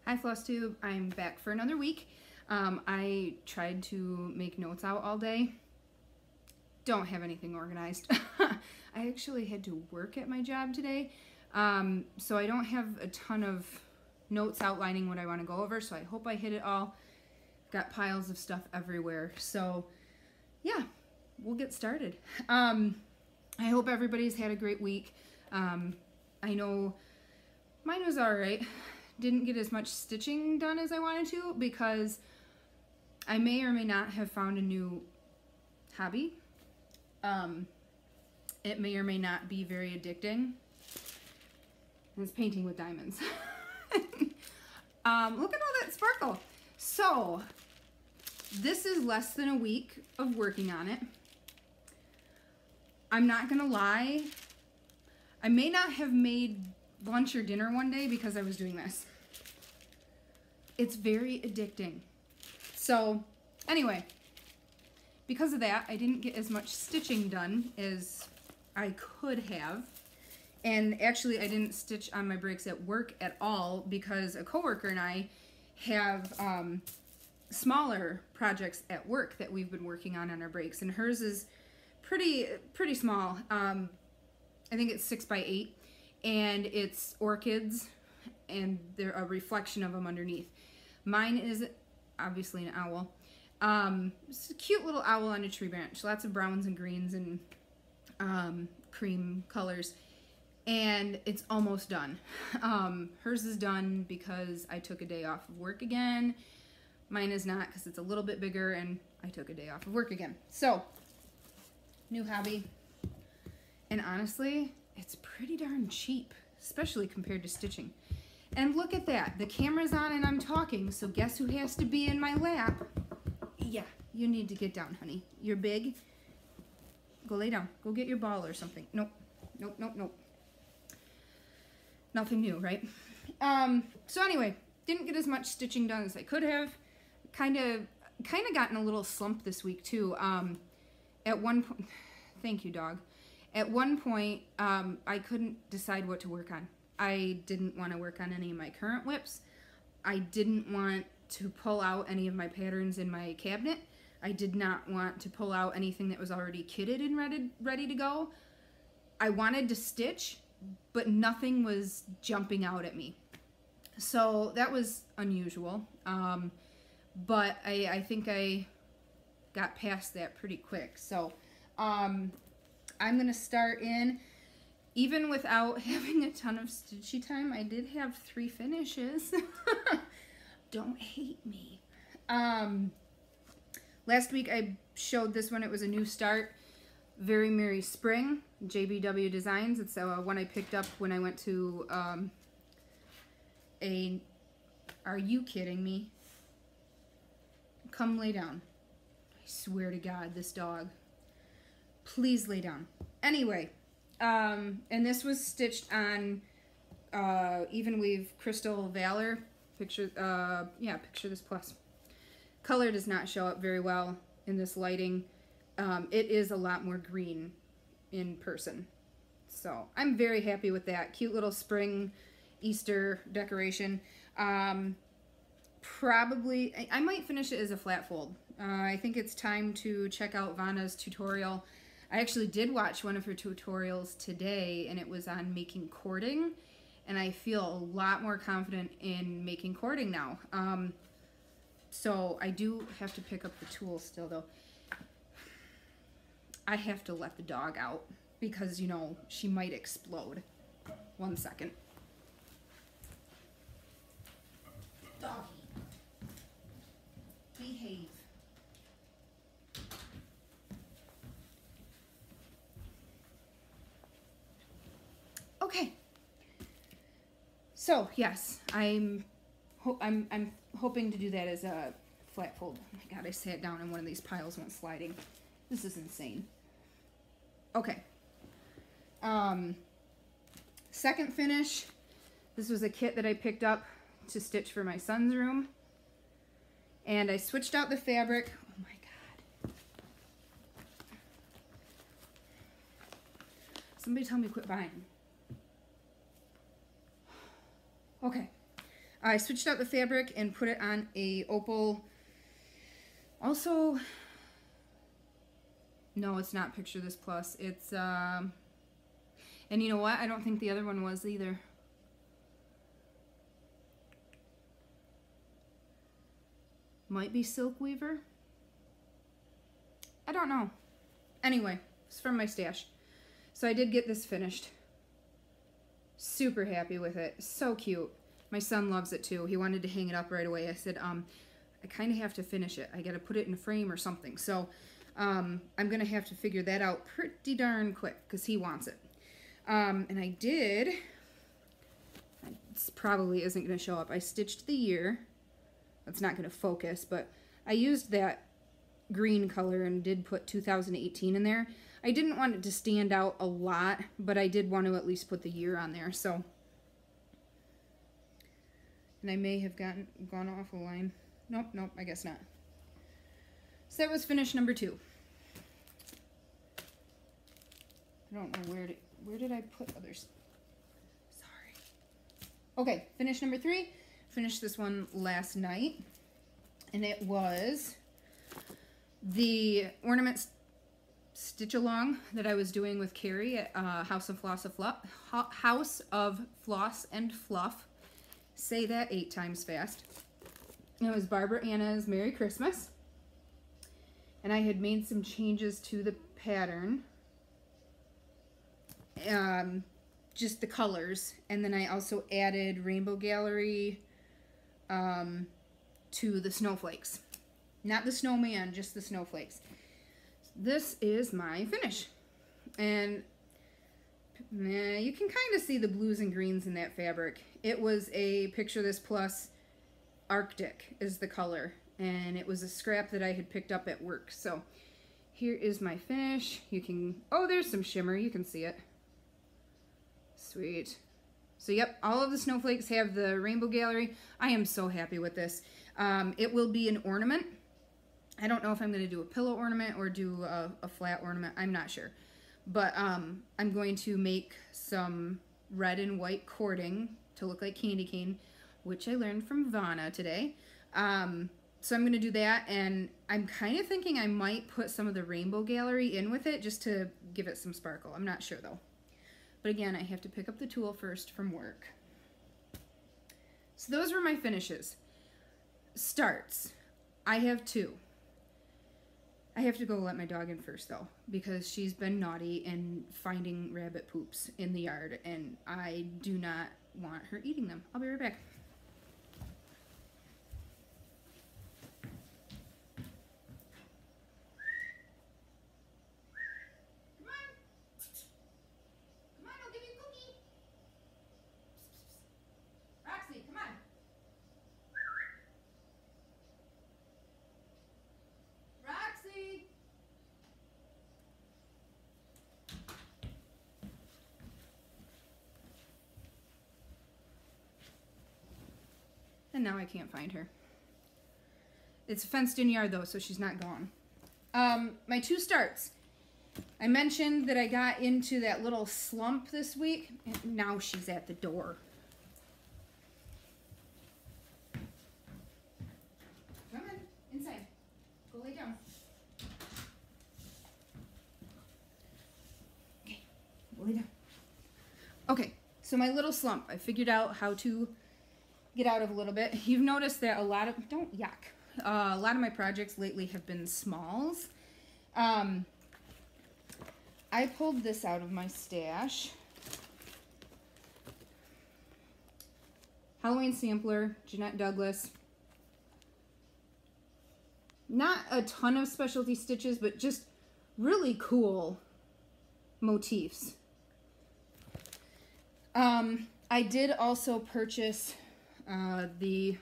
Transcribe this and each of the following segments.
Hi Flosstube, I'm back for another week. I tried to make notes out all day. Don't have anything organized. I actually had to work at my job today, so I don't have a ton of notes outlining what I want to go over, so I hope I hit it all. Got piles of stuff everywhere, so yeah, we'll get started. I hope everybody's had a great week. I know mine was alright. Didn't get as much stitching done as I wanted to because I may or may not have found a new hobby. It may or may not be very addicting. And it's painting with diamonds. Look at all that sparkle. So this is less than a week of working on it. I'm not gonna lie, I may not have made lunch or dinner one day because I was doing this. It's very addicting. So anyway, because of that, I didn't get as much stitching done as I could have. And actually I didn't stitch on my breaks at work at all because a coworker and I have smaller projects at work that we've been working on our breaks, and hers is pretty small. I think it's 6x8. And it's orchids, and they're a reflection of them underneath. Mine is obviously an owl. It's a cute little owl on a tree branch. Lots of browns and greens and cream colors. And it's almost done. Hers is done because I took a day off of work again. Mine is not because it's a little bit bigger and I took a day off of work again. So, new hobby. And honestly, it's pretty darn cheap, especially compared to stitching. And look at that, the camera's on and I'm talking, so guess who has to be in my lap? Yeah, you need to get down, honey. You're big. Go lay down. Go get your ball or something. Nope, nope, nope, nope. Nothing new, right? So anyway, didn't get as much stitching done as I could have. Kind of got in a little slump this week too. At one point, thank you, dog. At one point, I couldn't decide what to work on. I didn't want to work on any of my current whips. I didn't want to pull out any of my patterns in my cabinet. I did not want to pull out anything that was already kitted and ready to go. I wanted to stitch, but nothing was jumping out at me. So that was unusual. But I think I got past that pretty quick. So, I'm going to start in, even without having a ton of stitchy time, I did have 3 finishes. Don't hate me. Last week I showed this one. It was a new start. Very Merry Spring, JBW Designs. It's one I picked up when I went to are you kidding me? Come lay down. I swear to God, this dog. Please lay down. Anyway, and this was stitched on Even Weave Crystal Valor. Picture this plus. Color does not show up very well in this lighting. It is a lot more green in person. So I'm very happy with that. Cute little spring Easter decoration. Probably, I might finish it as a flat fold. I think it's time to check out Vanna's tutorial. I actually did watch one of her tutorials today, and it was on making cording, and I feel a lot more confident in making cording now. So I do have to pick up the tool still, though. I have to let the dog out because, you know, she might explode. 1 second. Doggy. Behave. Okay, so yes, I'm hoping to do that as a flat fold. Oh my God, I sat down and one of these piles went sliding. This is insane. Okay, second finish. This was a kit that I picked up to stitch for my son's room, and I switched out the fabric. Oh my God. Somebody tell me to quit buying. Okay. I switched out the fabric and put it on a opal. Also, no, it's not Picture This Plus. It's, and you know what? I don't think the other one was either. Might be Silk Weaver. I don't know. Anyway, it's from my stash. So I did get this finished. Super happy with it. So cute. My son loves it too. He wanted to hang it up right away. I said, I kind of have to finish it. I got to put it in a frame or something. So I'm going to have to figure that out pretty darn quick because he wants it. And I did, this probably isn't going to show up. I stitched the year. That's not going to focus, but I used that green color and did put 2018 in there. I didn't want it to stand out a lot, but I did want to at least put the year on there. So, and I may have gone off a line. Nope, I guess not. So that was finish number 2. I don't know where did I put others? Sorry. Okay, finish number 3. Finished this one last night, and it was the ornament stitch along that I was doing with Carrie at House of Floss and Fluff. Say that 8 times fast. It was Barbara Anna's Merry Christmas, and I had made some changes to the pattern, just the colors, and then I also added Rainbow Gallery to the snowflakes. Not the snowman, just the snowflakes. This is my finish. And you can kind of see the blues and greens in that fabric. It was a Picture This Plus Arctic is the color. And it was a scrap that I had picked up at work. So here is my finish. You can, oh, there's some shimmer. You can see it. Sweet. So yep, all of the snowflakes have the Rainbow Gallery. I am so happy with this. It will be an ornament. I don't know if I'm going to do a pillow ornament or do a flat ornament. I'm not sure. But I'm going to make some red and white cording to look like candy cane, which I learned from Vanna today. So I'm going to do that, and I'm kind of thinking I might put some of the Rainbow Gallery in with it just to give it some sparkle. I'm not sure though. But again, I have to pick up the tool first from work. So those were my finishes. Starts. I have 2. I have to go let my dog in first though, because she's been naughty and finding rabbit poops in the yard, and I do not want her eating them. I'll be right back. And now I can't find her. It's a fenced-in yard, though, so she's not gone. My 2 starts. I mentioned that I got into that little slump this week, and now she's at the door. Come on, inside. Go lay down. Okay, go lay down. Okay, so my little slump. I figured out how to get out of a little bit. You've noticed that a lot of, don't yuck. A lot of my projects lately have been smalls. I pulled this out of my stash. Halloween sampler, Jeanette Douglas. Not a ton of specialty stitches, but just really cool motifs. I did also purchase the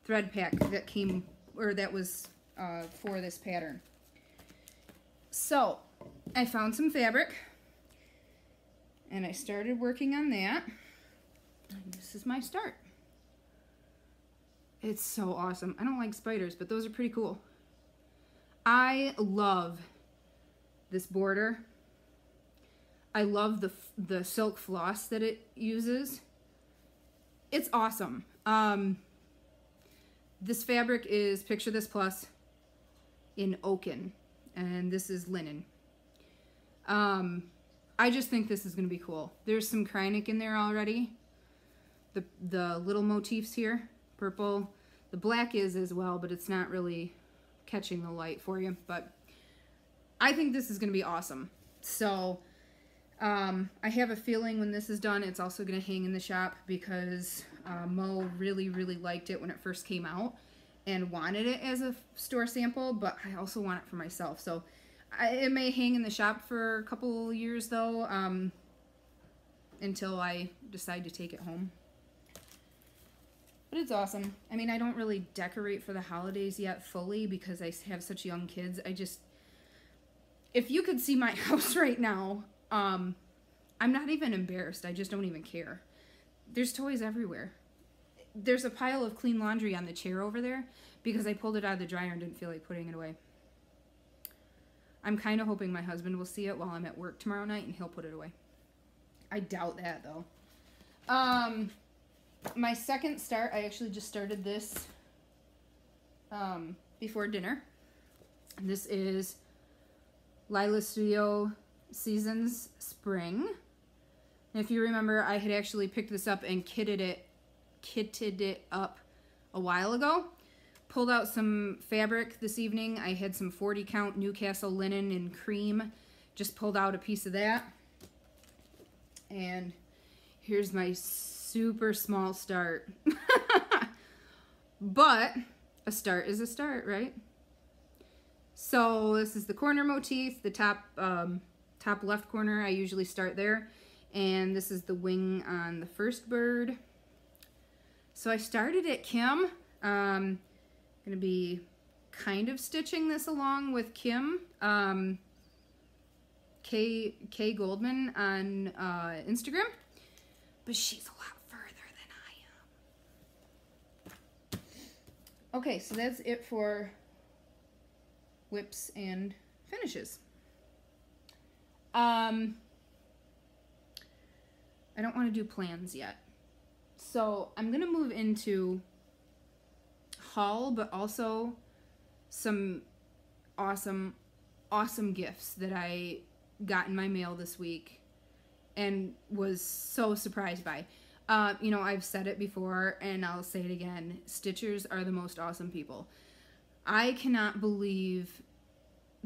thread pack that came, or that was for this pattern. So I found some fabric and I started working on that. And this is my start. It's so awesome. I don't like spiders, but those are pretty cool. I love this border. I love the silk floss that it uses. It's awesome. This fabric is Picture This Plus in Oaken, and this is linen. I just think this is going to be cool. There's some Kreinik in there already. The little motifs here, purple. The black is as well, but it's not really catching the light for you. But I think this is going to be awesome. So I have a feeling when this is done, it's also going to hang in the shop because Mo really, really liked it when it first came out and wanted it as a store sample, but I also want it for myself. So it may hang in the shop for a couple years though, until I decide to take it home. But it's awesome. I mean, I don't really decorate for the holidays yet fully because I have such young kids. If you could see my house right now, I'm not even embarrassed. I just don't even care. There's toys everywhere. There's a pile of clean laundry on the chair over there because I pulled it out of the dryer and didn't feel like putting it away. I'm kind of hoping my husband will see it while I'm at work tomorrow night and he'll put it away. I doubt that though. My second start, I actually just started this before dinner. This is Lila Studio Seasons Spring. And if you remember, I had actually picked this up and kitted it up a while ago. Pulled out some fabric this evening. I had some 40 count Newcastle linen in cream. Just pulled out a piece of that. And here's my super small start. But a start is a start, right? So this is the corner motif, the top left corner. I usually start there. And this is the wing on the first bird. So I started it, Kim. Gonna be kind of stitching this along with Kim, K Goldman on Instagram, but she's a lot further than I am. Okay, so that's it for whips and finishes. I don't want to do plans yet, so I'm gonna move into haul, but also some awesome gifts that I got in my mail this week and was so surprised by. You know, I've said it before and I'll say it again. Stitchers are the most awesome people. I cannot believe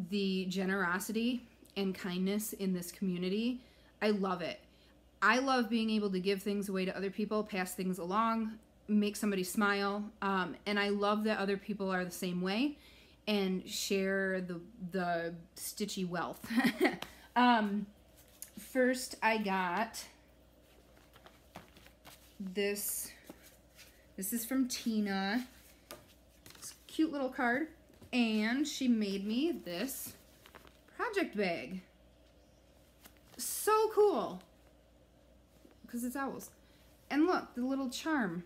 the generosity and kindness in this community. I love it. I love being able to give things away to other people, pass things along, make somebody smile, and I love that other people are the same way and share the stitchy wealth. First I got this. This is from Tina. It's a cute little card, and she made me this project bag. So cool because it's owls. And look, the little charm.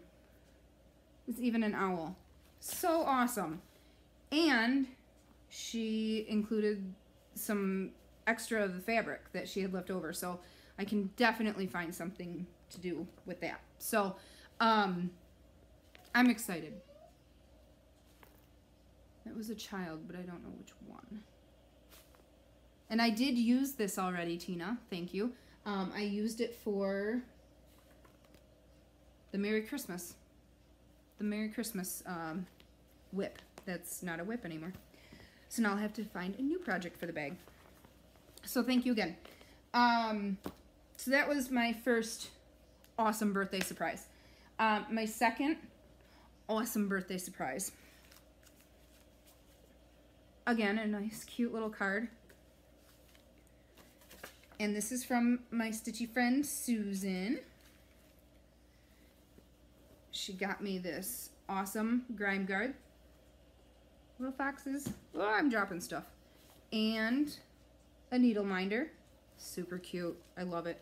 It's even an owl. So awesome. And she included some extra of the fabric that she had left over, so I can definitely find something to do with that. So I'm excited. It was a child, but I don't know which one. And I did use this already, Tina. Thank you. I used it for the Merry Christmas. The Merry Christmas whip. That's not a whip anymore. So now I'll have to find a new project for the bag. So thank you again. So that was my first awesome birthday surprise. My second awesome birthday surprise. Again, a nice cute little card. And this is from my stitchy friend Susan. She got me this awesome grime guard. Little foxes. Oh, I'm dropping stuff. And a needle minder. Super cute. I love it.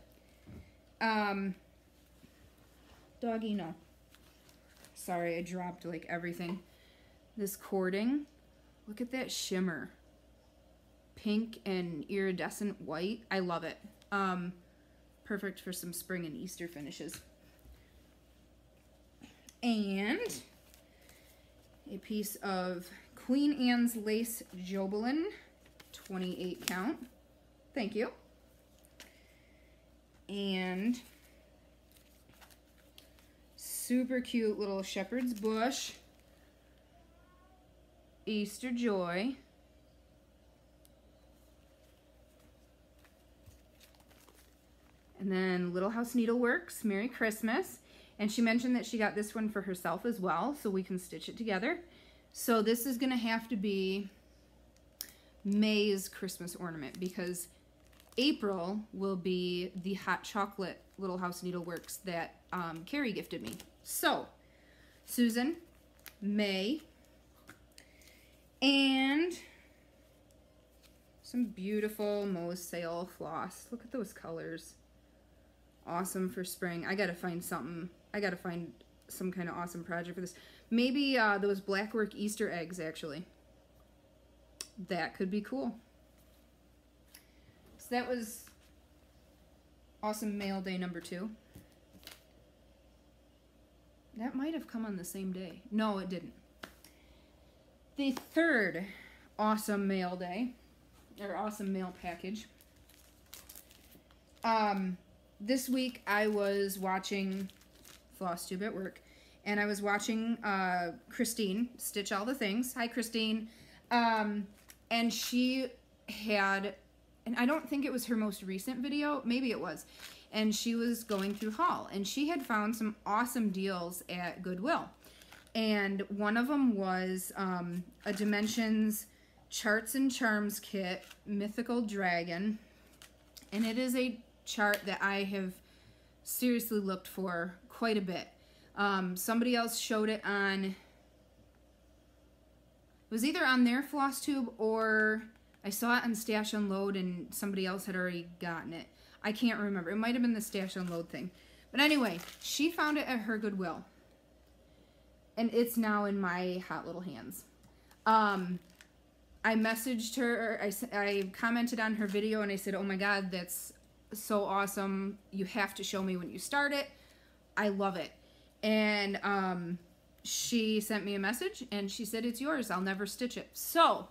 Doggy, no. Sorry, I dropped like everything. This cording. Look at that shimmer. Pink and iridescent white. I love it. Perfect for some spring and Easter finishes. And a piece of Queen Anne's Lace Jobelin, 28 count. Thank you. And super cute little shepherd's bush, Easter Joy. And then Little House Needleworks, Merry Christmas. And she mentioned that she got this one for herself as well, so we can stitch it together. So this is going to have to be May's Christmas ornament, because April will be the hot chocolate Little House Needleworks that Carrie gifted me. So, Susan, May, and some beautiful Moe's Sale floss. Look at those colors. Awesome for spring. I gotta find something. I gotta find some kind of awesome project for this. Maybe those blackwork Easter eggs, actually. That could be cool. So that was awesome mail day number 2. That might have come on the same day. No, it didn't. The third awesome mail day, or awesome mail package. This week I was watching Flosstube at work, and I was watching Christine stitch all the things. Hi, Christine. And she had, and I don't think it was her most recent video, maybe it was, and she was going through haul, and she had found some awesome deals at Goodwill. And one of them was a Dimensions Charts and Charms kit, Mythical Dragon, and it is a chart that I have seriously looked for quite a bit. Somebody else showed it on, it was either on their Flosstube or I saw it on Stash Unload and somebody else had already gotten it. I can't remember. It might have been the Stash Unload thing. But anyway, she found it at her Goodwill. And it's now in my hot little hands. I messaged her, I commented on her video and I said, oh my god, that's so awesome. You have to show me when you start it. I love it. And she sent me a message and she said, it's yours. I'll never stitch it. So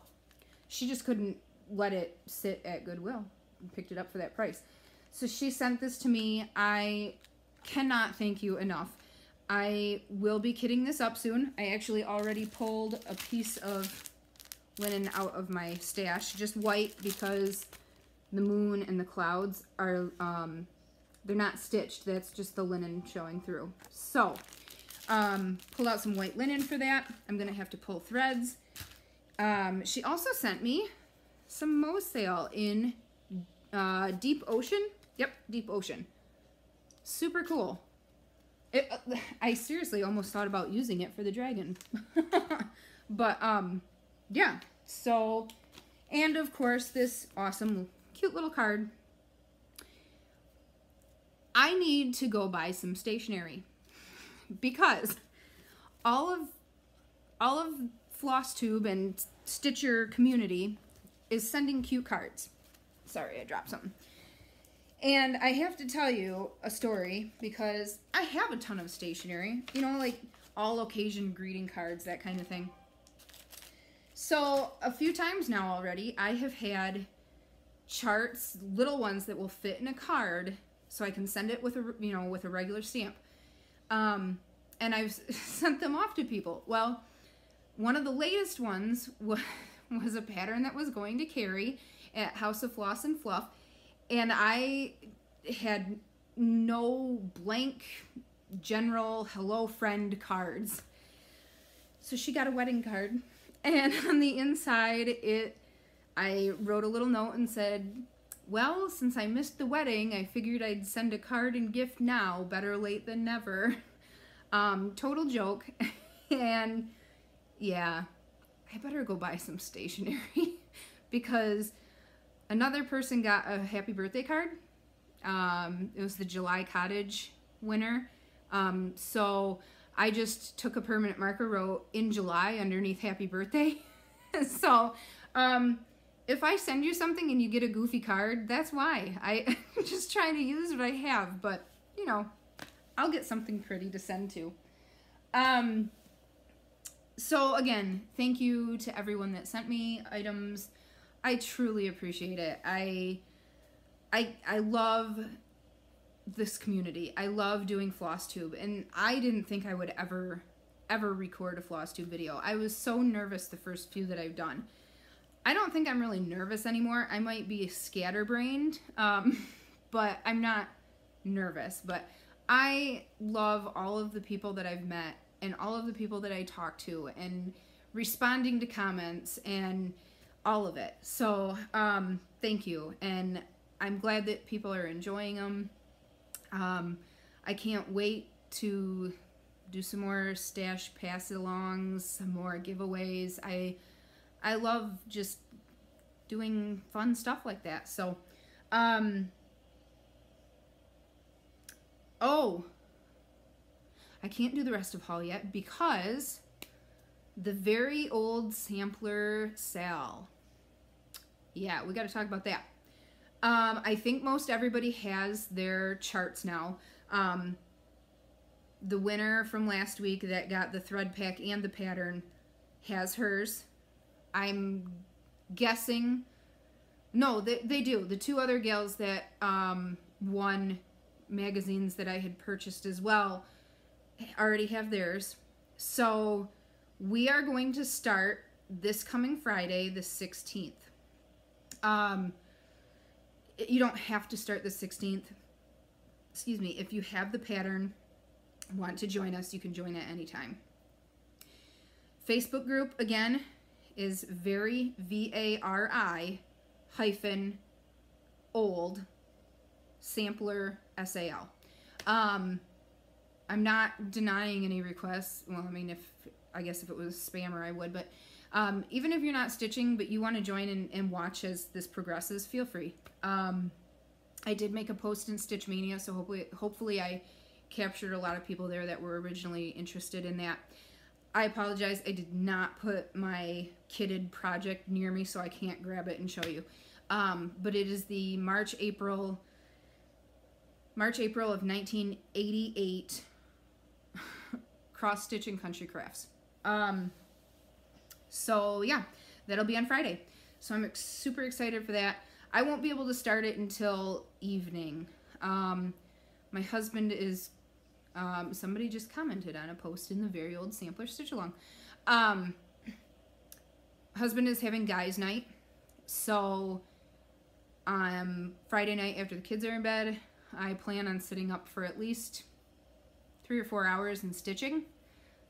she just couldn't let it sit at Goodwill and picked it up for that price. So she sent this to me. I cannot thank you enough. I will be kitting this up soon. I actually already pulled a piece of linen out of my stash, just white because the moon and the clouds are, they're not stitched. That's just the linen showing through. So, pulled out some white linen for that. I'm going to have to pull threads. She also sent me some Moe's Sale in Deep Ocean. Yep, Deep Ocean. Super cool. I seriously almost thought about using it for the dragon. But, yeah. So, and of course, this awesome, cute little card. I need to go buy some stationery because all of Flosstube and Stitcher community is sending cute cards. Sorry, I dropped something. And I have to tell you a story because I have a ton of stationery, you know, like all occasion greeting cards, that kind of thing. So a few times now already, I have had charts, little ones that will fit in a card so I can send it with a, you know, with a regular stamp. And I've sent them off to people. Well, one of the latest ones was a pattern that was going to Carrie at House of Floss and Fluff. And I had no blank general hello friend cards. So she got a wedding card. And on the inside, I wrote a little note and said, well, since I missed the wedding, I figured I'd send a card and gift now. Better late than never. Total joke. And yeah, I better go buy some stationery because another person got a happy birthday card. It was the July Cottage winner. So I just took a permanent marker, wrote in July underneath happy birthday. So if I send you something and you get a goofy card, that's why. I'm just trying to use what I have, but you know, I'll get something pretty to send to. So again, thank you to everyone that sent me items. I truly appreciate it. I love this community. I love doing Flosstube, and I didn't think I would ever record a Flosstube video. I was so nervous the first few that I've done. I don't think I'm really nervous anymore. I might be scatterbrained, but I'm not nervous. But I love all of the people that I've met and all of the people that I talk to and responding to comments and all of it. So thank you, and I'm glad that people are enjoying them. I can't wait to do some more stash pass-alongs, some more giveaways. I love just doing fun stuff like that. So, oh, I can't do the rest of haul yet because the very old sampler sale. Yeah, we got to talk about that. I think most everybody has their charts now. The winner from last week that got the thread pack and the pattern has hers. I'm guessing, no, they do. The two other gals that won magazines that I had purchased as well already have theirs. So we are going to start this coming Friday, the 16th. You don't have to start the 16th. Excuse me. If you have the pattern, want to join us, you can join at any time. Facebook group, again, is very, VARI hyphen old sampler SAL. I'm not denying any requests. Well, I mean, I guess if it was spammer, I would, but even if you're not stitching, but you want to join and watch as this progresses, feel free. I did make a post in Stitch Mania, so hopefully I captured a lot of people there that were originally interested in that. I apologize, I did not put my kitted project near me, so I can't grab it and show you. But it is the March, April of 1988 cross stitch and country crafts. So yeah, that'll be on Friday. So I'm super excited for that. I won't be able to start it until evening. My husband is, somebody just commented on a post in the very old sampler stitch along. Husband is having guys night. So Friday night after the kids are in bed, I plan on sitting up for at least 3 or 4 hours and stitching.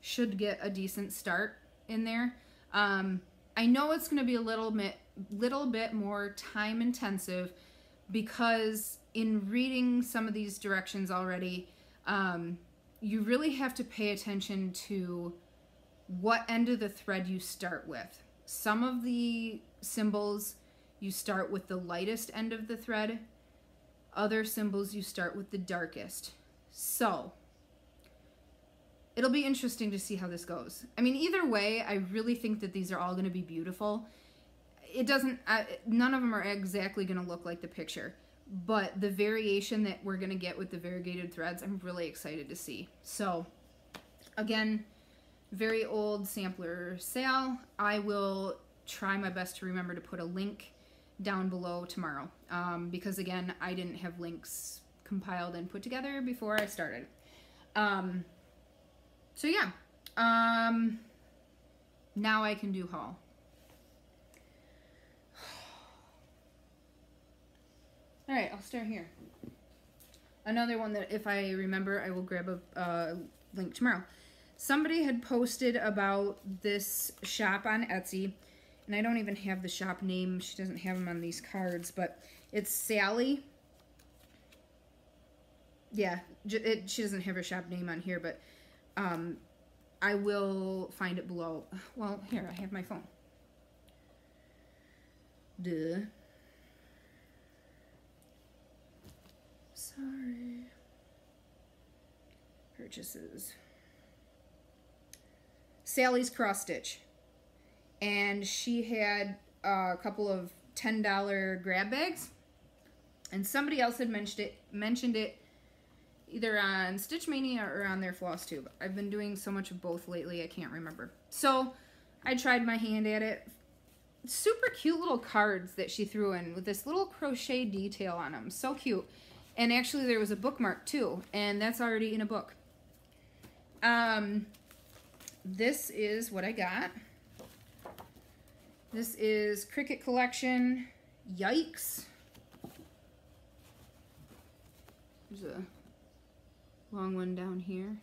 Should get a decent start in there. I know it's going to be a little bit more time intensive because in reading some of these directions already, you really have to pay attention to what end of the thread you start with. Some of the symbols you start with the lightest end of the thread. Other symbols you start with the darkest. So it'll be interesting to see how this goes. I mean, either way, I really think that these are all going to be beautiful. It doesn't, none of them are exactly going to look like the picture, but the variation that we're going to get with the variegated threads, I'm really excited to see. So again, very old sampler sale. I will try my best to remember to put a link down below tomorrow, because again, I didn't have links compiled and put together before I started. So yeah, now I can do haul. All right, I'll start here. Another one that if I remember, I will grab a link tomorrow. Somebody had posted about this shop on Etsy, and I don't even have the shop name. She doesn't have them on these cards, but it's Sally. Yeah, she doesn't have her shop name on here, but I will find it below. Well, here, I have my phone. Duh. Sorry. Purchases. Sally's Cross Stitch. And she had a couple of $10 grab bags. And somebody else had mentioned it either on Stitch Mania or on their Flosstube. I've been doing so much of both lately, I can't remember. So I tried my hand at it. Super cute little cards that she threw in with this little crochet detail on them. So cute. And actually there was a bookmark too, and that's already in a book. This is what I got. This is Cricut Collection. Yikes. There's a long one down here.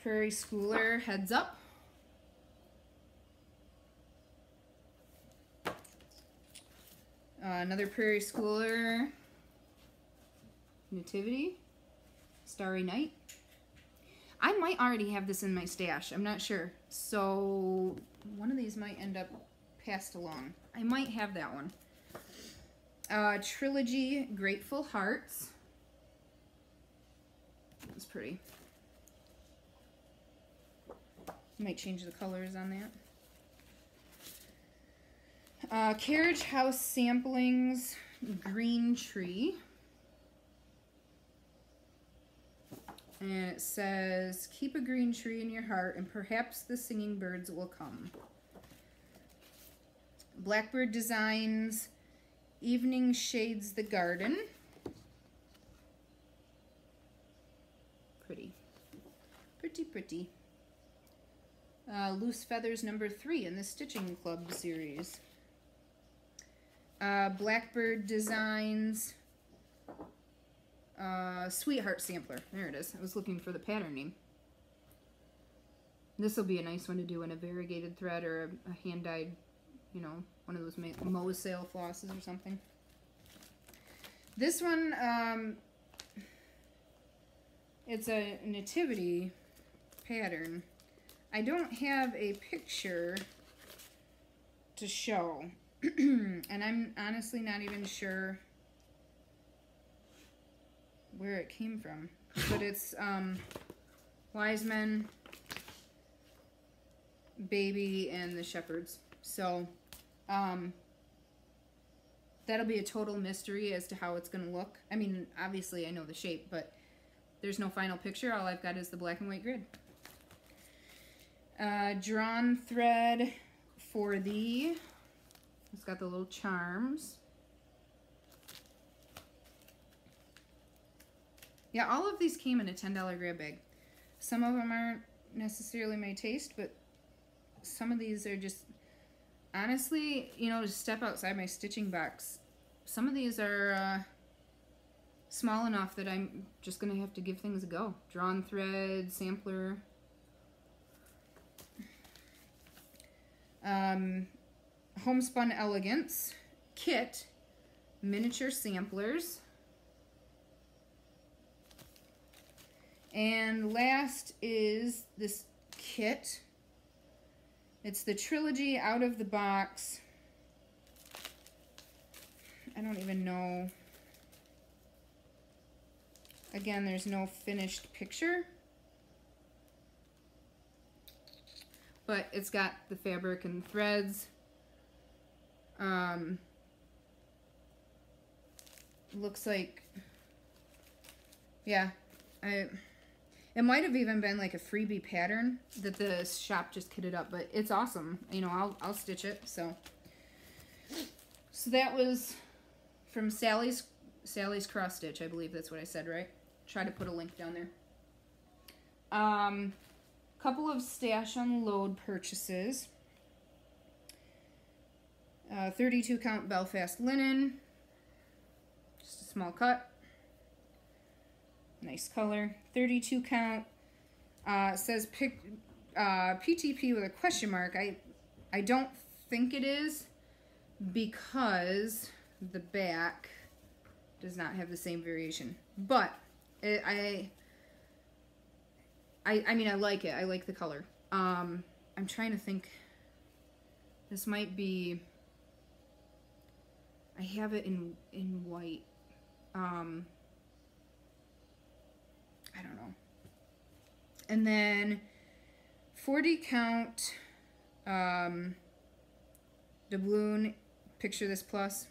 Prairie Schooler, Heads Up. Another Prairie Schooler, Nativity, Starry Night. I might already have this in my stash. I'm not sure. So one of these might end up passed along. I might have that one. Trilogy, Grateful Hearts. That's pretty. Might change the colors on that. Carriage House Samplings, Green Tree. And it says, keep a green tree in your heart and perhaps the singing birds will come. Blackbird Designs, Evening Shades the Garden. Pretty. Pretty, pretty. Loose Feathers #3 in the Stitching Club series. Blackbird Designs, Sweetheart Sampler. There it is. I was looking for the pattern name. This will be a nice one to do in a variegated thread or a hand-dyed, you know, one of those Moa sale flosses or something. This one, it's a nativity pattern. I don't have a picture to show, and I'm honestly not even sure where it came from, but it's Wise Men, Baby, and the Shepherds. So that'll be a total mystery as to how it's going to look. I mean, obviously I know the shape, but there's no final picture. All I've got is the black and white grid. Drawn thread for the, it's got the little charms. Yeah, all of these came in a $10 grab bag. Some of them aren't necessarily my taste, but some of these are just, honestly, you know, to step outside my stitching box. Some of these are small enough that I'm just going to have to give things a go. Drawn thread, sampler. Homespun Elegance, Kit, Miniature Samplers. And last is this kit. It's the Trilogy Out of the Box. I don't even know. Again, there's no finished picture. But it's got the fabric and threads. Looks like, yeah, it might have even been like a freebie pattern that the shop just kitted up, but it's awesome. You know, I'll stitch it. So that was from Sally's Cross Stitch. I believe that's what I said, right? Try to put a link down there. Couple of Stash Unload purchases. 32 count Belfast linen. Just a small cut. Nice color. 32 count. Says PTP with a question mark. I don't think it is, because the back does not have the same variation. But I mean, I like it. I like the color. I'm trying to think. This might be, I have it in white. I don't know. And then 40 count doubloon Picture this plus.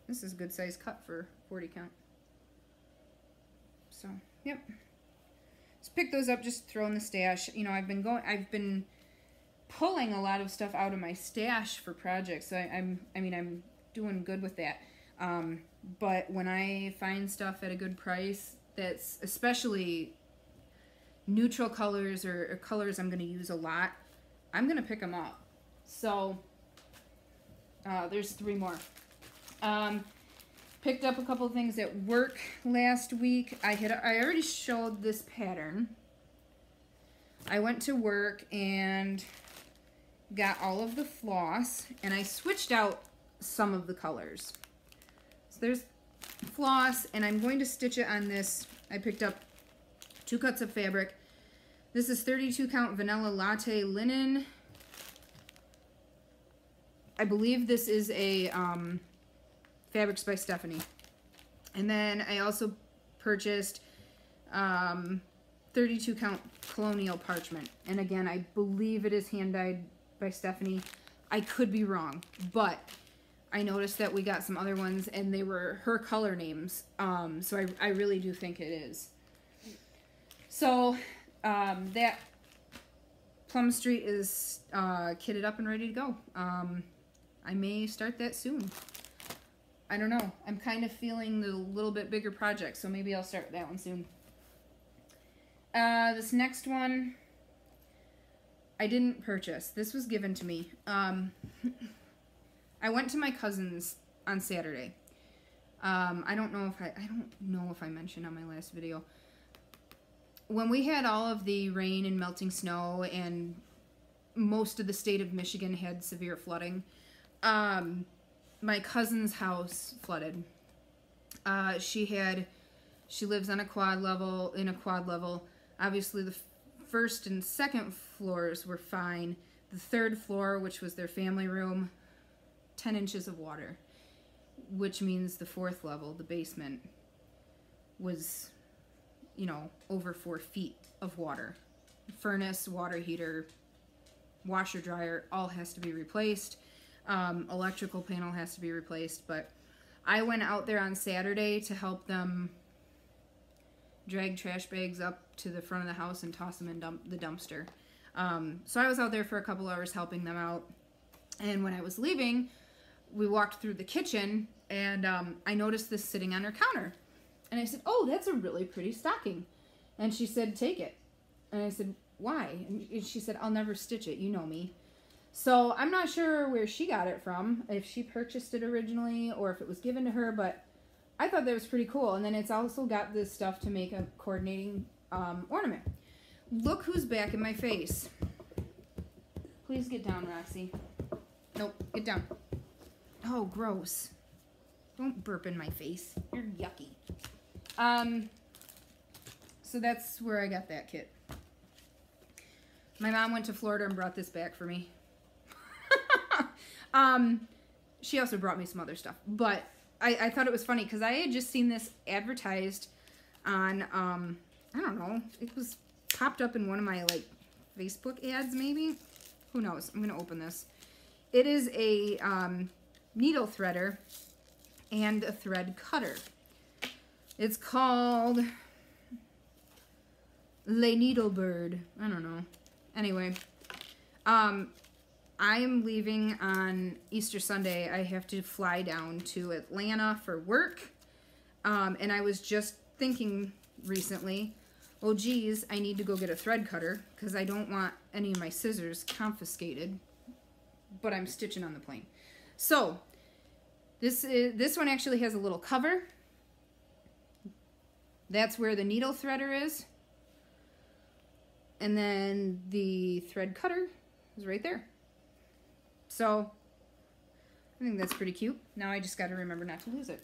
This is a good size cut for 40 count. So, yep. Just pick those up, just throw in the stash. You know, I've been pulling a lot of stuff out of my stash for projects. So I'm doing good with that. But when I find stuff at a good price, that's especially neutral colors or colors I'm going to use a lot, I'm going to pick them up. So there's 3 more. Picked up a couple of things at work last week. I already showed this pattern. I went to work and got all of the floss, and I switched out some of the colors. So there's floss, and I'm going to stitch it on this. I picked up 2 cuts of fabric. This is 32 count vanilla latte linen. I believe this is a Fabrics by Stephanie. And then I also purchased 32 count colonial parchment. And again, I believe it is hand dyed by Stephanie. I could be wrong, but I noticed that we got some other ones and they were her color names. So I really do think it is. So that Plum Street is kitted up and ready to go. I may start that soon. I don't know. I'm kind of feeling the little bit bigger project, so maybe I'll start that one soon. This next one, I didn't purchase. This was given to me. I went to my cousin's on Saturday. I don't know if I mentioned on my last video. When we had all of the rain and melting snow and most of the state of Michigan had severe flooding, my cousin's house flooded. She lives on a quad level. Obviously the first and second floors were fine. The third floor, which was their family room, 10 inches of water, which means the fourth level, the basement, was, you know, over 4 feet of water. Furnace, water heater, washer, dryer, all has to be replaced. Electrical panel has to be replaced, but I went out there on Saturday to help them drag trash bags up to the front of the house and toss them in the dumpster. So I was out there for a couple hours helping them out, and when I was leaving, we walked through the kitchen, and I noticed this sitting on her counter, and I said, "Oh, that's a really pretty stocking," and she said, "Take it," and I said, "Why?" And she said, "I'll never stitch it, you know me." So I'm not sure where she got it from, if she purchased it originally or if it was given to her, but I thought that was pretty cool. And then it's also got this stuff to make a coordinating ornament. Look who's back in my face. Please get down, Roxy. Nope, get down. Oh, gross. Don't burp in my face. You're yucky. So that's where I got that kit. My mom went to Florida and brought this back for me. She also brought me some other stuff, but I thought it was funny because I had just seen this advertised on, I don't know, it was popped up in one of my, like, Facebook ads, maybe? Who knows? I'm going to open this. It is a needle threader and a thread cutter. It's called Le Needle Bird. I don't know. Anyway, I'm leaving on Easter Sunday. I have to fly down to Atlanta for work. And I was just thinking recently, oh geez, I need to go get a thread cutter because I don't want any of my scissors confiscated. But I'm stitching on the plane. So this one actually has a little cover. That's where the needle threader is. And then the thread cutter is right there. So I think that's pretty cute. Now I just got to remember not to lose it.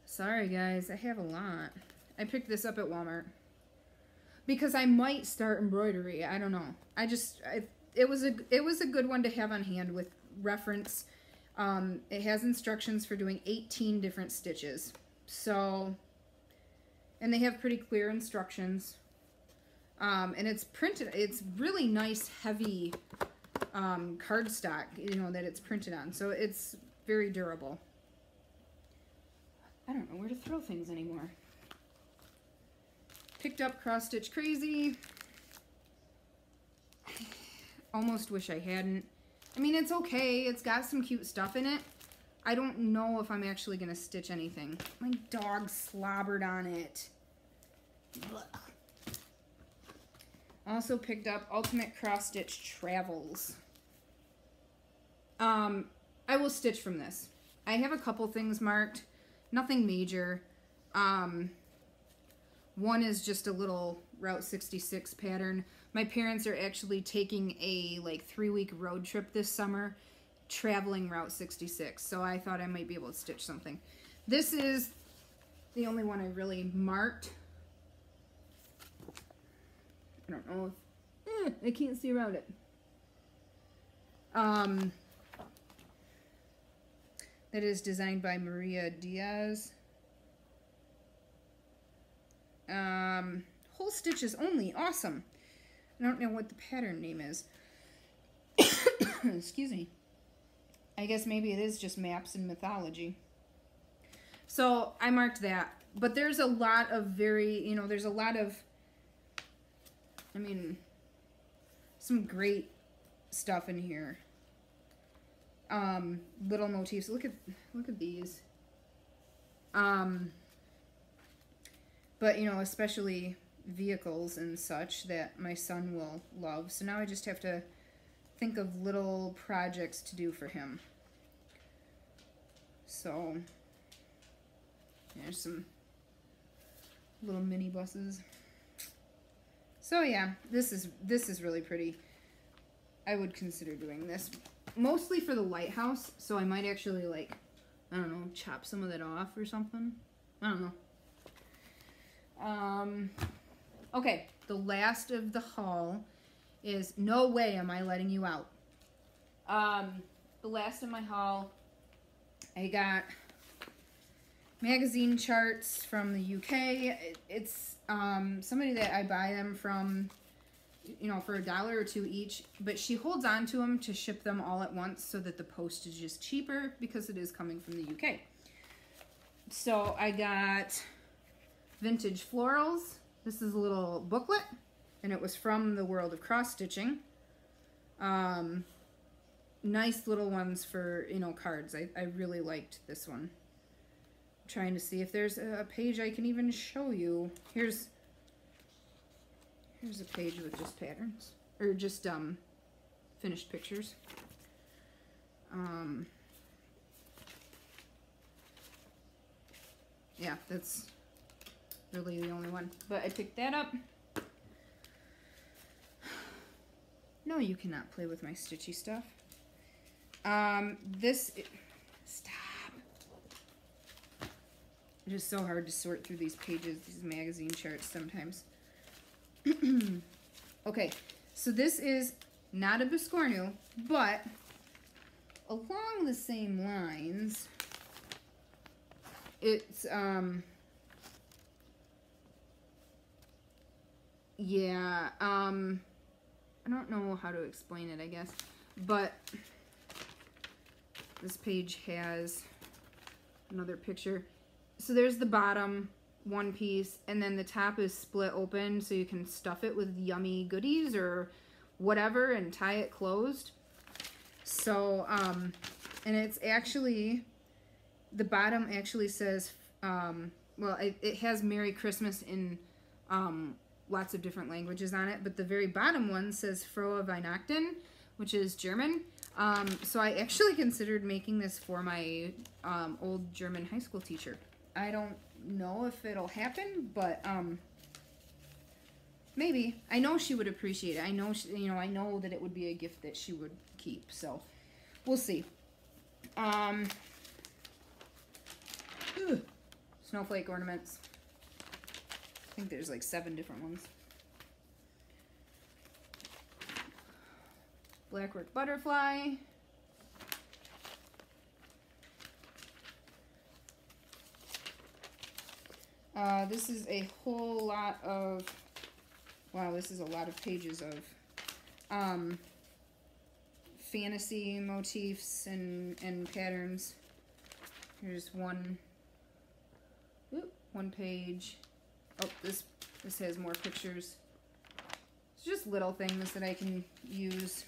Sorry guys, I have a lot. I picked this up at Walmart because I might start embroidery. I don't know. It was a good one to have on hand with reference. It has instructions for doing 18 different stitches. So, and they have pretty clear instructions. And it's printed, it's really nice, heavy cardstock, you know, that it's printed on. So it's very durable. I don't know where to throw things anymore. Picked up Cross Stitch Crazy. Almost wish I hadn't. I mean, it's okay. It's got some cute stuff in it. I don't know if I'm actually going to stitch anything. My dog slobbered on it. Ugh. Also picked up Ultimate Cross Stitch Travels. I will stitch from this. I have a couple things marked. Nothing major. One is just a little Route 66 pattern. My parents are actually taking a like 3-week road trip this summer, traveling Route 66. So I thought I might be able to stitch something. This is the only one I really marked. I don't know if, I can't see around it. That is designed by Maria Diaz. Whole stitches only, awesome. I don't know what the pattern name is. Excuse me. I guess maybe it is just maps and mythology. So I marked that. But there's a lot of very, you know, there's a lot of, I mean, some great stuff in here. Little motifs. Look at these. But, you know, especially vehicles and such that my son will love. So now I just have to think of little projects to do for him. So there's some little mini buses. So yeah, this is really pretty. I would consider doing this mostly for the lighthouse, so I might actually, like, I don't know, chop some of that off or something. I don't know. Okay, the last of the haul is No Way Am I Letting You Out. The last of my haul, I got magazine charts from the UK. It's somebody that I buy them from, you know, for $1 or $2 each, but she holds on to them to ship them all at once so that the postage is cheaper because it is coming from the UK. So I got Vintage Florals. This is a little booklet, and it was from the World of Cross Stitching. Nice little ones for, you know, cards. I really liked this one. I'm trying to see if there's a page I can even show you. Here's a page with just patterns, or just finished pictures. Yeah, that's really the only one. But I picked that up. No, you cannot play with my stitchy stuff. Stop. It is so hard to sort through these pages, these magazine charts sometimes. Okay, so this is not a Biscornu, but along the same lines, it's, yeah, I don't know how to explain it, I guess, but this page has another picture. So there's the bottom one piece, and then the top is split open so you can stuff it with yummy goodies or whatever and tie it closed. So, and it's actually, the bottom actually says, well, it has Merry Christmas in lots of different languages on it, but the very bottom one says Frohe Weihnachten, which is German. So I actually considered making this for my old German high school teacher. I don't know if it'll happen, but maybe. I know she would appreciate it. I know she, you know, I know that it would be a gift that she would keep. So we'll see. Snowflake ornaments. I think there's like 7 different ones. Blackwork butterfly. This is a whole lot of, Wow, this is a lot of pages of fantasy motifs and patterns. Here's one page. Oh, this has more pictures. It's just little things that I can use.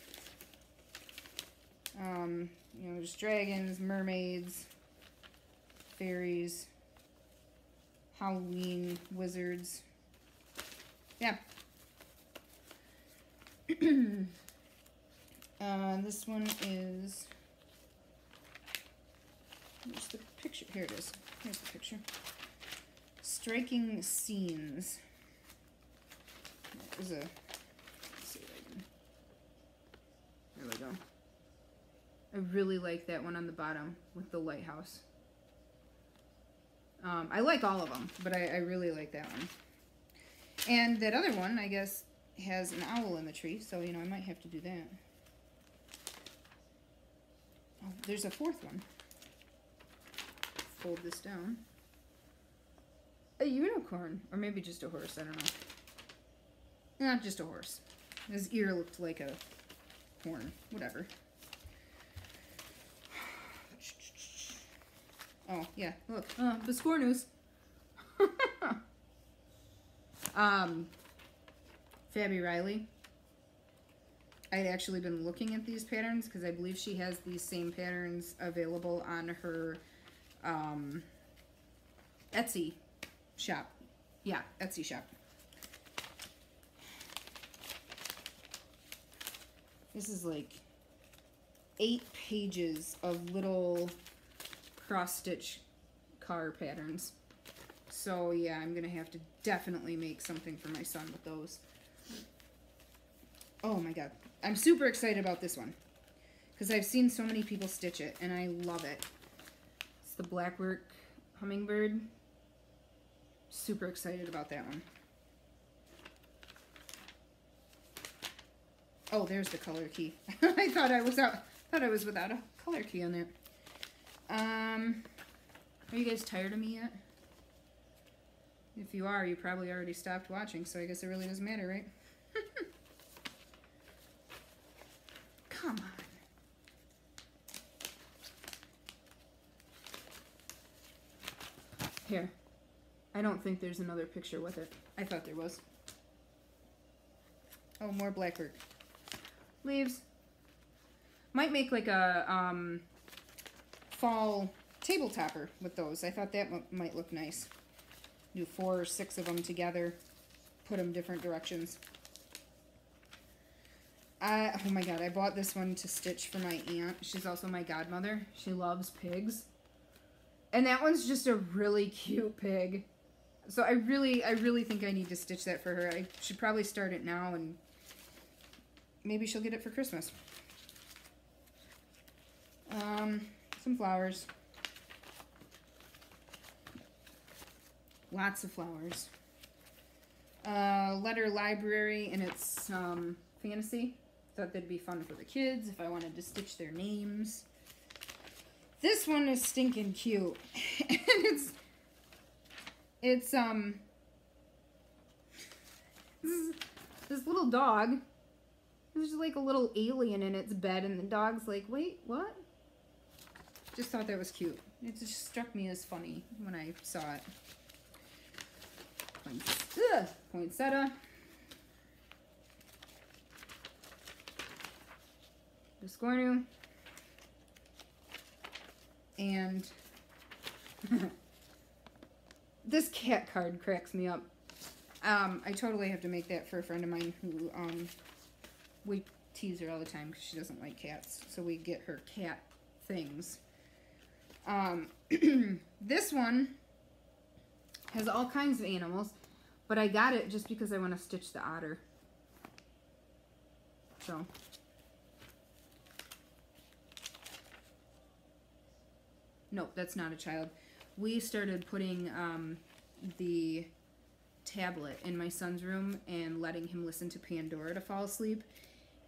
You know, there's dragons, mermaids, fairies, Halloween, wizards. Yeah. This one is... Where's the picture? Here it is. Here's the picture. Striking scenes. There's a... Let's see if I can... There we go. I really like that one on the bottom with the lighthouse. I like all of them, but I really like that one. And that other one, I guess, has an owl in the tree, so, you know, I might have to do that. Oh, there's a fourth one. Fold this down. A unicorn, or maybe just a horse, I don't know. Not just a horse. His ear looked like a horn, whatever. Oh, yeah, look, the score news. Fabby Riley. I had actually been looking at these patterns because I believe she has these same patterns available on her Etsy shop. Yeah, Etsy shop. This is like 8 pages of little cross-stitch car patterns. So yeah, I'm gonna have to definitely make something for my son with those. Oh my god. I'm super excited about this one because I've seen so many people stitch it and I love it. It's the Blackwork Hummingbird. Super excited about that one. Oh, there's the color key. I thought I was without a color key on there. Are you guys tired of me yet? If you are, you probably already stopped watching, so I guess it really doesn't matter, right? Come on. Here. I don't think there's another picture with it. I thought there was. Oh, more blackwork. Leaves. Might make like a fall table topper with those. I thought that might look nice. Do 4 or 6 of them together. Put them different directions. Oh my god, I bought this one to stitch for my aunt. She's also my godmother. She loves pigs. And that one's just a really cute pig. So I really think I need to stitch that for her. I should probably start it now and maybe she'll get it for Christmas. Some flowers. Lots of flowers. Letter library, and it's fantasy. Thought that'd be fun for the kids if I wanted to stitch their names. This one is stinking cute. And it's this little dog. There's like a little alien in its bed, and the dog's like, wait, what? Just thought that was cute. It just struck me as funny when I saw it. Poinsettia. Discornu. And this cat card cracks me up. I totally have to make that for a friend of mine who, we tease her all the time because she doesn't like cats. So we get her cat things. This one has all kinds of animals, but I got it just because I want to stitch the otter. So. Nope, that's not a child. We started putting the tablet in my son's room and letting him listen to Pandora to fall asleep,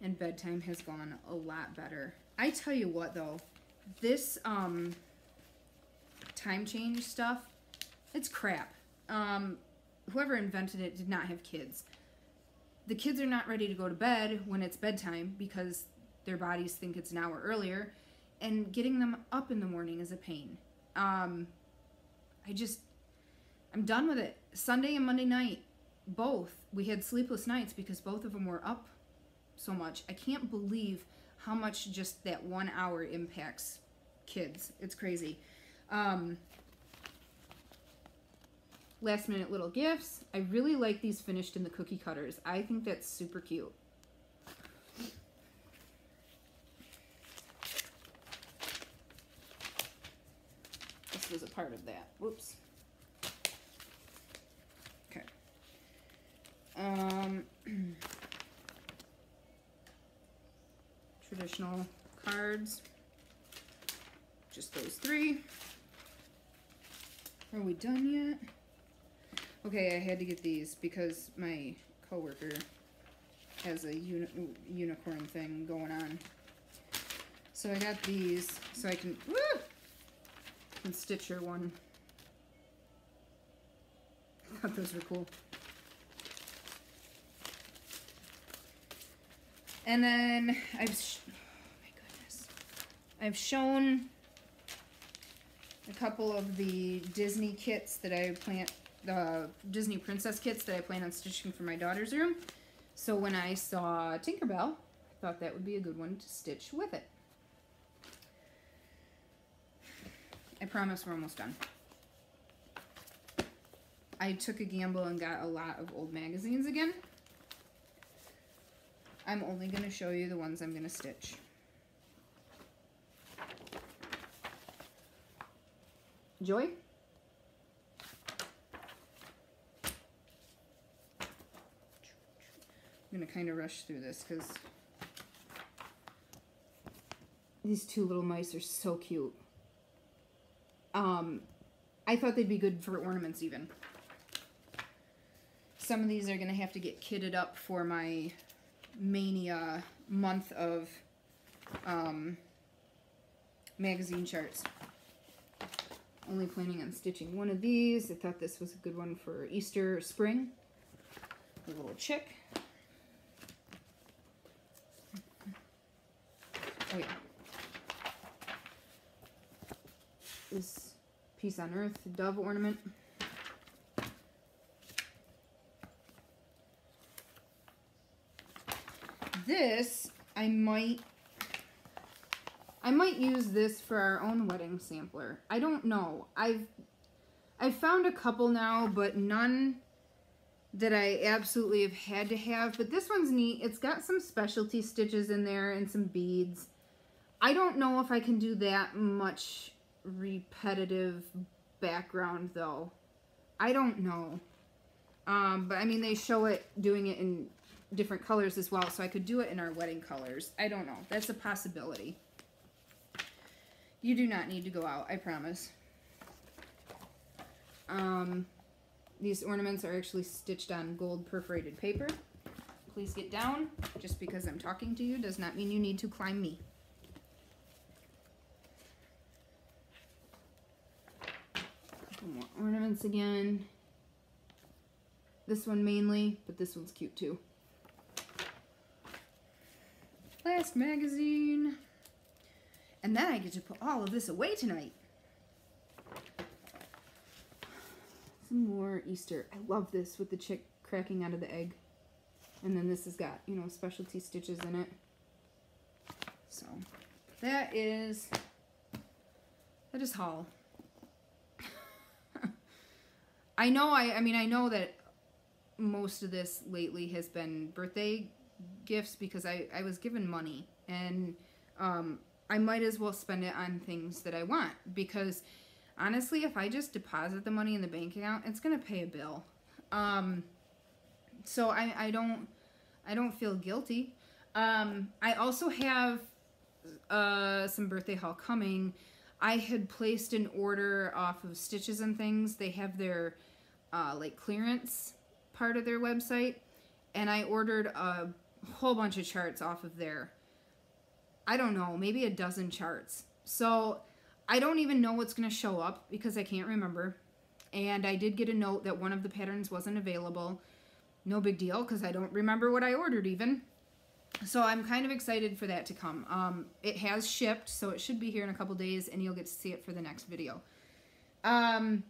and bedtime has gone a lot better. I tell you what though, this time change stuff, it's crap. Whoever invented it did not have kids. the kids are not ready to go to bed when it's bedtime because their bodies think it's an hour earlier, and getting them up in the morning is a pain. I'm done with it. Sunday and Monday night, both, we had sleepless nights because both of them were up so much. I can't believe how much just that 1 hour impacts kids. It's crazy. Last minute little gifts. I really like these finished in the cookie cutters. I think that's super cute. This was a part of that. Whoops. Okay. Traditional cards. Just those 3. Are we done yet? Okay, I had to get these because my coworker has a unicorn thing going on. So I got these so I can, stitch her one. I thought those were cool. And then I've shown a couple of the Disney kits that I plan, the Disney princess kits that I plan on stitching for my daughter's room. So when I saw Tinkerbell, I thought that would be a good one to stitch with it. I promise we're almost done. I took a gamble and got a lot of old magazines again. I'm only going to show you the ones I'm going to stitch. Joy? I'm going to kind of rush through this because these 2 little mice are so cute. I thought they'd be good for ornaments even. Some of these are going to have to get kitted up for my Mania month of magazine charts. Only planning on stitching one of these. I thought this was a good one for Easter or spring. A little chick. Oh yeah. This Peace on Earth dove ornament. This I might use this for our own wedding sampler. I don't know. I've found a couple now, but none that I absolutely have had to have. But this one's neat. It's got some specialty stitches in there and some beads. I don't know if I can do that much repetitive background though. I don't know. But I mean, they show it doing it in different colors as well, so I could do it in our wedding colors. I don't know. That's a possibility. You do not need to go out, I promise. These ornaments are actually stitched on gold perforated paper. Please get down. Just because I'm talking to you does not mean you need to climb me. Couple more ornaments again. This one mainly, but this one's cute too. Last magazine. And then I get to put all of this away tonight. Some more Easter. I love this with the chick cracking out of the egg. And then this has got, you know, specialty stitches in it. So that is haul. I know, I mean, I know that most of this lately has been birthday gifts because I was given money, and I might as well spend it on things that I want, because honestly, if I just deposit the money in the bank account, it's gonna pay a bill. So I don't feel guilty. I also have some birthday haul coming. I had placed an order off of Stitches and Things. They have their like clearance part of their website, and I ordered a whole bunch of charts off of there. I don't know, maybe a dozen charts. So I don't even know what's going to show up because I can't remember. And I did get a note that one of the patterns wasn't available. no big deal because I don't remember what I ordered even. So I'm kind of excited for that to come. It has shipped, so it should be here in a couple days, and you'll get to see it for the next video. I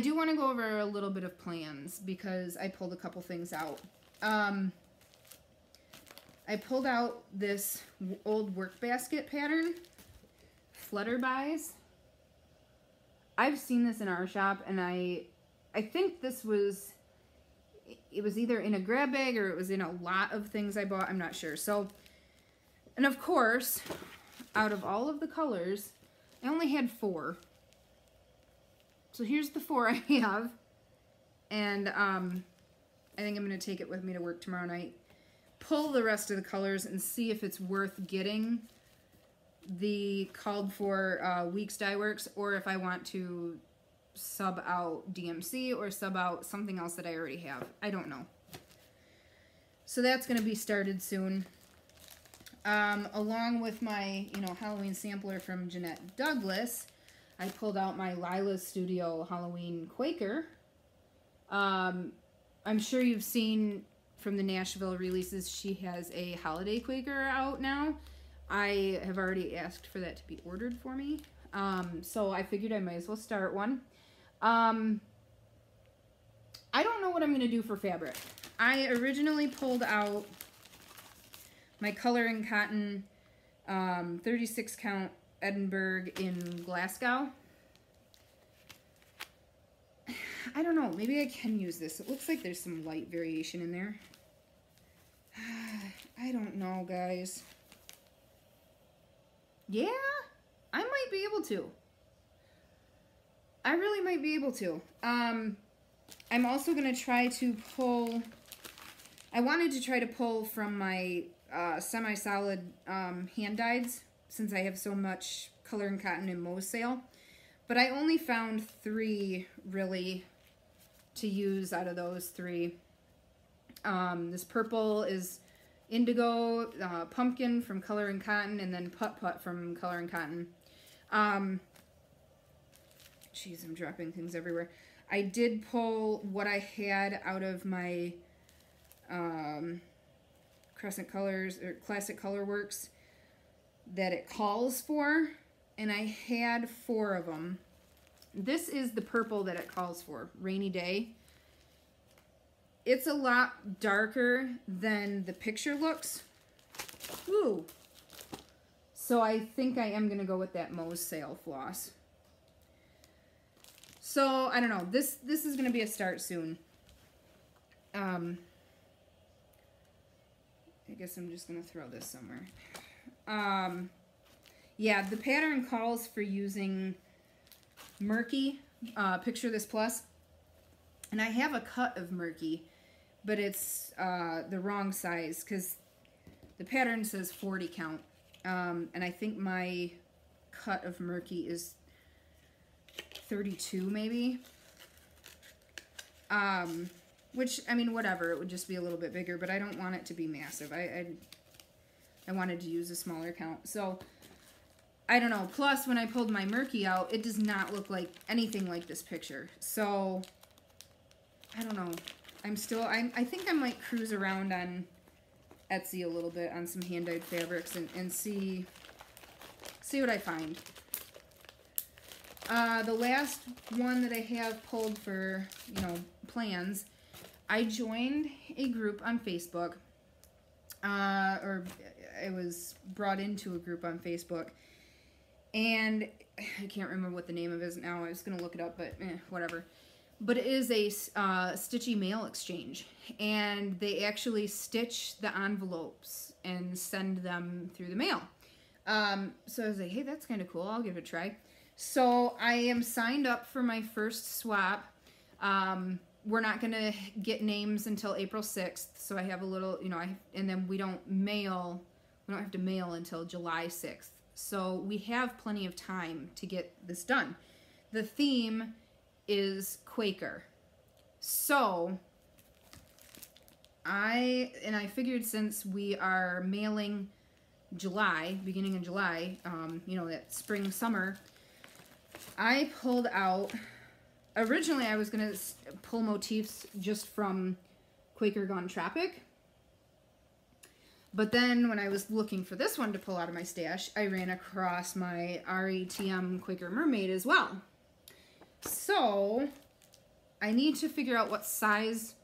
do want to go over a little bit of plans because I pulled a couple things out. I pulled out this old work basket pattern, Flutterby's. I've seen this in our shop, and I think this was, it was either in a grab bag or it was in a lot of things I bought. I'm not sure. So, and of course, out of all of the colors, I only had 4. So here's the 4 I have. And I think I'm going to take it with me to work tomorrow night. Pull the rest of the colors and see if it's worth getting the called for Weeks Dye Works, or if I want to sub out DMC or sub out something else that I already have. I don't know. So that's going to be started soon. Along with my, Halloween sampler from Jeanette Douglas, I pulled out my Lila's Studio Halloween Quaker. I'm sure you've seen from the Nashville releases, she has a holiday Quaker out now. I have already asked for that to be ordered for me. So I figured I might as well start one. I don't know what I'm going to do for fabric. I originally pulled out my Color and Cotton 36 count Edinburgh in Glasgow. I don't know. Maybe I can use this. It looks like there's some light variation in there. I don't know, guys. Yeah, I might be able to. I really might be able to. I'm also going to try to pull... I wanted to try to pull from my semi-solid hand-dyeds, since I have so much Color and Cotton in Mo's sale. But I only found 3, really, to use out of those 3. This purple is Indigo, Pumpkin from Color and Cotton, and then Put Put from Color and Cotton. Jeez, I'm dropping things everywhere. I did pull what I had out of my Crescent Colors, or Classic Colorworks, that it calls for, and I had 4 of them. This is the purple that it calls for, Rainy Day. It's a lot darker than the picture looks. Ooh. So I think I am going to go with that Mo's Sale floss. So, I don't know. This is going to be a start soon. I guess I'm just going to throw this somewhere. Yeah, the pattern calls for using Murky, Picture This Plus. And I have a cut of Murky, but it's the wrong size because the pattern says 40 count. And I think my cut of Murky is 32 maybe. Which, I mean, whatever. It would just be a little bit bigger, but I don't want it to be massive. I wanted to use a smaller count. So, I don't know. Plus, when I pulled my Murky out, it does not look like anything like this picture. So, I don't know. I think I might cruise around on Etsy a little bit on some hand-dyed fabrics and see what I find. The last one that I have pulled for, plans, I joined a group on Facebook, or I was brought into a group on Facebook, and I can't remember what the name of it is now. I was going to look it up, but whatever. But it is a Stitchy mail exchange, and they actually stitch the envelopes and send them through the mail. So I was like, hey, that's kind of cool. I'll give it a try. So I am signed up for my first swap. We're not going to get names until April 6th, so I have a little, and then we don't have to mail until July 6th. So we have plenty of time to get this done. The theme is Quaker. So I figured since we are mailing July, beginning of July, that spring, summer, I pulled out originally I was going to pull motifs just from Quaker Gone Tropic. But then when I was looking for this one to pull out of my stash, I ran across my RETM Quaker Mermaid as well. So I need to figure out what size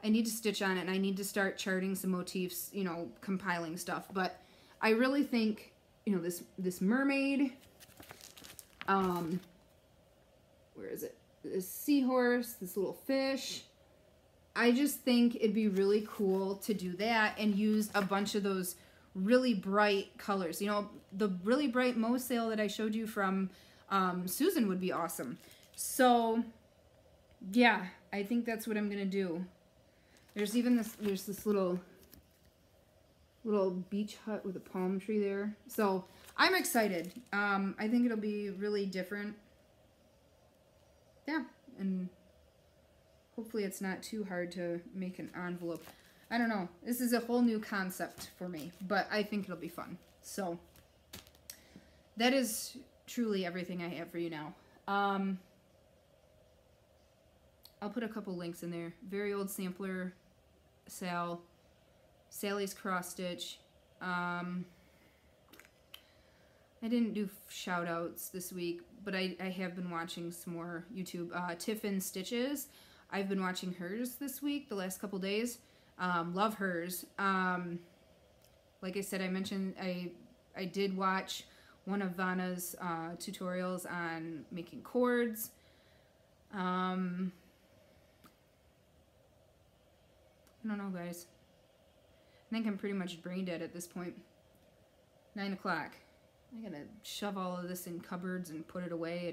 I need to stitch on it, and I need to start charting some motifs, you know, compiling stuff. But I really think, you know, this mermaid, where is it? This seahorse, this little fish. I just think it'd be really cool to do that and use a bunch of those really bright colors. You know, the really bright Mo sale that I showed you from Susan would be awesome. So, yeah, I think that's what I'm going to do. There's even this little beach hut with a palm tree there. So, I'm excited. I think it'll be really different. Yeah, and hopefully it's not too hard to make an envelope. I don't know. This is a whole new concept for me, but I think it'll be fun. So, that is truly everything I have for you now. I'll put a couple links in there. Very Old Sampler, Sally's Cross Stitch. I didn't do shout outs this week, but I have been watching some more YouTube. Tiffin Stitches. I've been watching hers this week, the last couple days. Love hers. Like I said, I mentioned I did watch one of Vanna's tutorials on making cords. I don't know, guys. I think I'm pretty much brain dead at this point. 9 o'clock. I gotta shove all of this in cupboards and put it away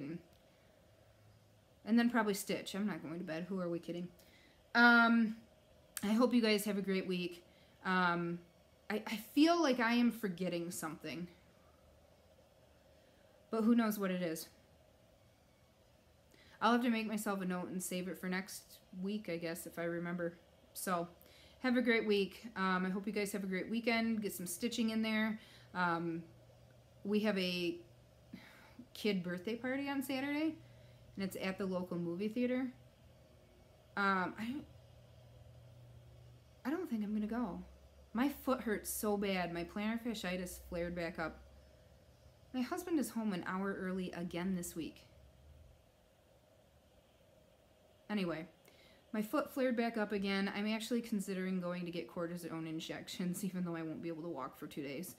and then probably stitch. I'm not going to bed. Who are we kidding? I hope you guys have a great week. I feel like I am forgetting something. But who knows what it is. I'll have to make myself a note and save it for next week, I guess, if I remember. So, have a great week. I hope you guys have a great weekend. Get some stitching in there. We have a kid birthday party on Saturday, and it's at the local movie theater. I don't think I'm going to go. My foot hurts so bad. My plantar fasciitis flared back up. My husband is home an hour early again this week. Anyway, my foot flared back up again. I'm actually considering going to get cortisone injections, even though I won't be able to walk for 2 days.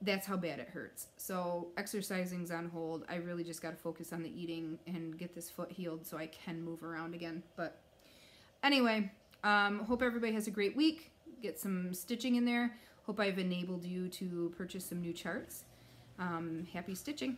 That's how bad it hurts. So exercising's on hold. I really just got to focus on the eating and get this foot healed so I can move around again. But anyway, hope everybody has a great week. Get some stitching in there. Hope I've enabled you to purchase some new charts. Happy stitching.